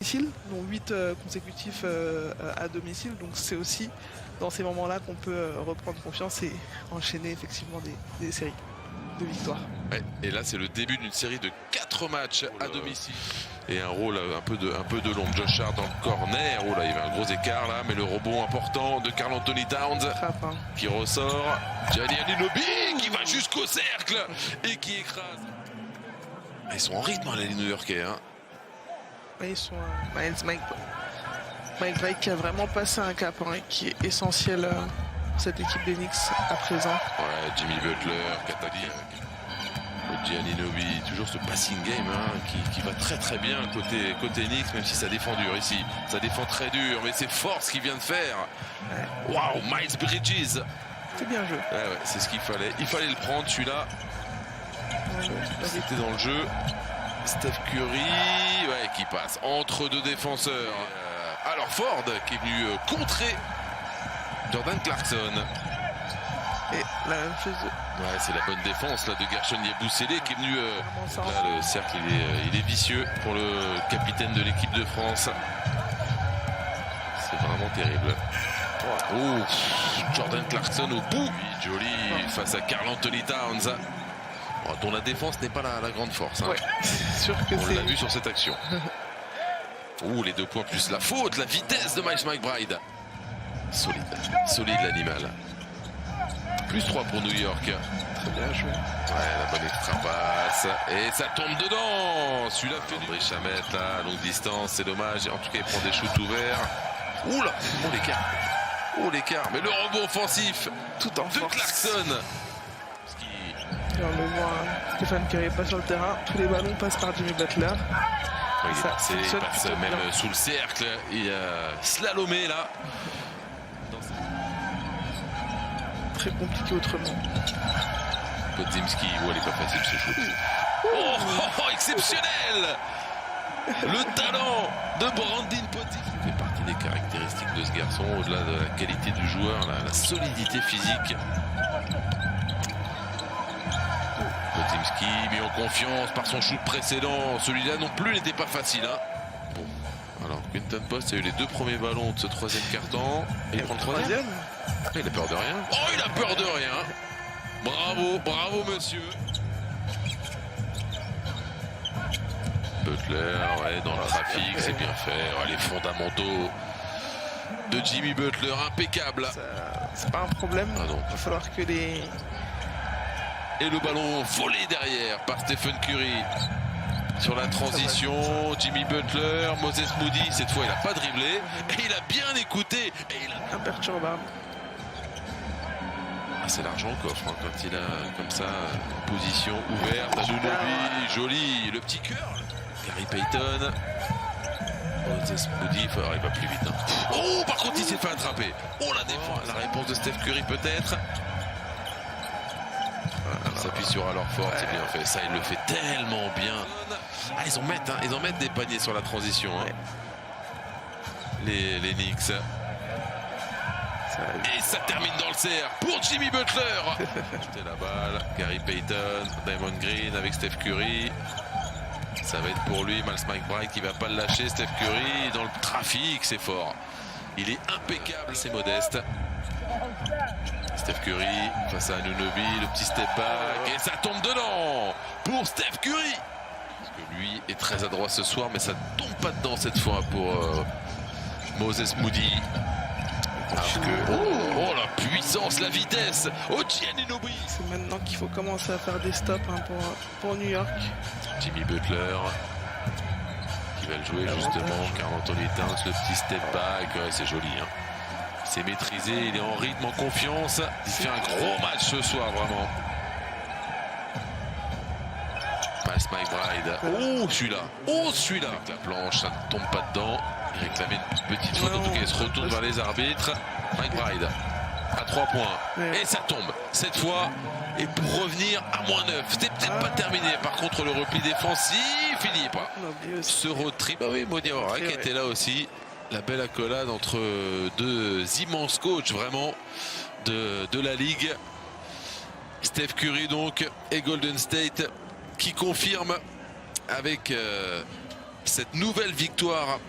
dont 8 consécutifs à domicile. Donc c'est aussi dans ces moments-là qu'on peut reprendre confiance et enchaîner effectivement des séries de victoires. Ouais, et là c'est le début d'une série de 4 matchs à domicile. Et un rôle un peu de l'ombre. Josh Hart dans le corner. Oh là, il y avait un gros écart là, mais le rebond important de Karl Anthony Towns qui ressort. Gianni Anunoby qui va jusqu'au cercle et qui écrase. Ils sont en rythme les New-Yorkais. Hein. Ils sont Mike Bright qui a vraiment passé un cap, hein, qui est essentiel pour cette équipe des Knicks à présent. Ouais, Jimmy Butler, Katali, Gianni Anunoby, toujours ce passing game qui va très bien côté Knicks, même si ça défend dur ici. Ça défend très dur, mais c'est fort ce qu'il vient de faire. Waouh, Miles Bridges. C'est bien joué. Ouais, c'est ce qu'il fallait. Il fallait le prendre celui-là. C'était dans le jeu. Steph Curry, ouais, qui passe entre deux défenseurs. Alors Ford qui est venu contrer Jordan Clarkson. Et la même chose. Ouais, c'est la bonne défense là de Gershon Yabusele qui est venu. Là, le cercle il est vicieux pour le capitaine de l'équipe de France. C'est vraiment terrible. Oh, Jordan Clarkson au bout. Joli face à Karl Anthony Towns. Dont la défense n'est pas la grande force. Hein. Ouais, sûr que on l'a vu sur cette action. Ouh, les 2 points plus la faute, la vitesse de Miles McBride. Solide l'animal. Plus 3 pour New York. Très bien joué. Ouais, la bonne extra passe. Et ça tombe dedans. Celui-là fait du André Chamette là, à longue distance, c'est dommage. En tout cas, il prend des shoots ouverts. Ouh là, oh l'écart. Mais le rebond offensif tout en de force. Clarkson. Et on le voit, Stephen Curry pas sur le terrain, tous les ballons passent par Jimmy Butler. Oui, il passe même bien sous le cercle, il a slalomé là. Très compliqué autrement. Podziemski, elle est pas facile ce shoot. Oh, exceptionnel! Le talent de Brandin Podziemski fait partie des caractéristiques de ce garçon, au-delà de la qualité du joueur, la solidité physique. Podziemski mis en confiance par son shoot précédent. Celui-là non plus n'était pas facile. Hein. Bon, alors Quinton Post a eu les 2 premiers ballons de ce 3e quart-temps. Et il prend le 3e. Il a peur de rien. Oh, il a peur de rien. Bravo monsieur. Butler, ouais, dans le trafic, c'est bien fait. Ouais, les fondamentaux de Jimmy Butler, impeccable. C'est pas un problème. Ah non. Il va falloir que les... Et le ballon volé derrière par Stephen Curry. Sur la transition, Jimmy Butler, Moses Moody, cette fois il n'a pas dribblé. Et il a bien écouté. Et il a... Imperturbable. C'est l'argent au coffre hein, quand il a comme ça une position ouverte. Anunoby, joli, le petit cœur. Gary Payton. Moses Moody, il va plus vite. Hein. Oh, par contre il s'est fait attraper. Oh, la défense, la réponse de Steph Curry peut-être. Il s'appuie sur Alorford, c'est bien fait. Ça, il le fait tellement bien. Ah, ils en mettent des paniers sur la transition. Hein. Les Knicks. Et ça termine dans le cercle pour Jimmy Butler. C'était la balle. Gary Payton, Draymond Green avec Steph Curry. Ça va être pour lui. Miles McBride qui va pas le lâcher. Steph Curry dans le trafic, c'est fort. Il est impeccable, c'est modeste. Steph Curry face à Anunoby, le petit step back et ça tombe dedans pour Steph Curry. Parce que lui est très adroit ce soir, mais ça ne tombe pas dedans cette fois pour Moses Moody. Alors que oh la puissance, la vitesse, Gianni Anunoby. C'est maintenant qu'il faut commencer à faire des stops hein, pour New York. Jimmy Butler qui va le jouer justement, Karl Anthony Towns, le petit step back, ouais, c'est joli. Hein. C'est maîtrisé, il est en rythme, en confiance. Il fait un gros match ce soir, vraiment. Miles McBride. Oh, celui-là. Avec la planche, ça ne tombe pas dedans. Il réclamait une petite faute. En tout cas, il se retourne vers les arbitres. McBride à 3 points. Et ça tombe. Cette fois, et pour revenir à -9. C'était peut-être pas terminé. Par contre, le repli défensif, il n'y est pas. Ce road trip. Ah oui, Modiawara qui était là aussi. La belle accolade entre 2 immenses coachs vraiment de la ligue. Steph Curry donc et Golden State qui confirme avec cette nouvelle victoire